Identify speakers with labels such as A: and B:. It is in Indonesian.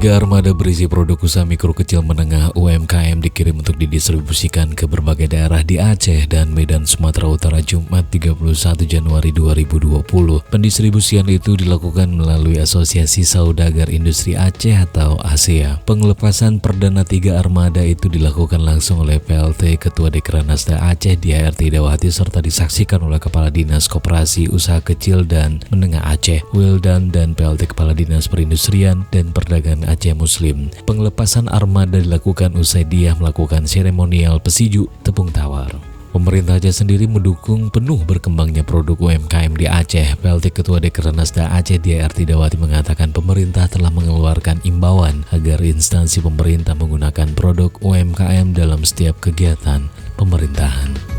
A: Tiga armada berisi produk usaha mikro kecil menengah UMKM dikirim untuk didistribusikan ke berbagai daerah di Aceh dan Medan Sumatera Utara Jumat 31 Januari 2020. Pendistribusian itu dilakukan melalui Asosiasi Saudagar Industri Aceh atau ASEA. Pengelepasan perdana tiga armada itu dilakukan langsung oleh PLT Ketua Dekranasda Aceh Diah Ardhidawati serta disaksikan oleh Kepala Dinas Koperasi Usaha Kecil dan Menengah Aceh Wildan dan PLT Kepala Dinas Perindustrian dan Perdagangan Aceh Muslim. Pengelepasan armada dilakukan usai Diah melakukan seremonial pesiju tepung tawar. Pemerintah Aceh sendiri mendukung penuh berkembangnya produk UMKM di Aceh. PLT Ketua Dekranasda Aceh Diah Ardhidawati mengatakan pemerintah telah mengeluarkan imbauan agar instansi pemerintah menggunakan produk UMKM dalam setiap kegiatan pemerintahan.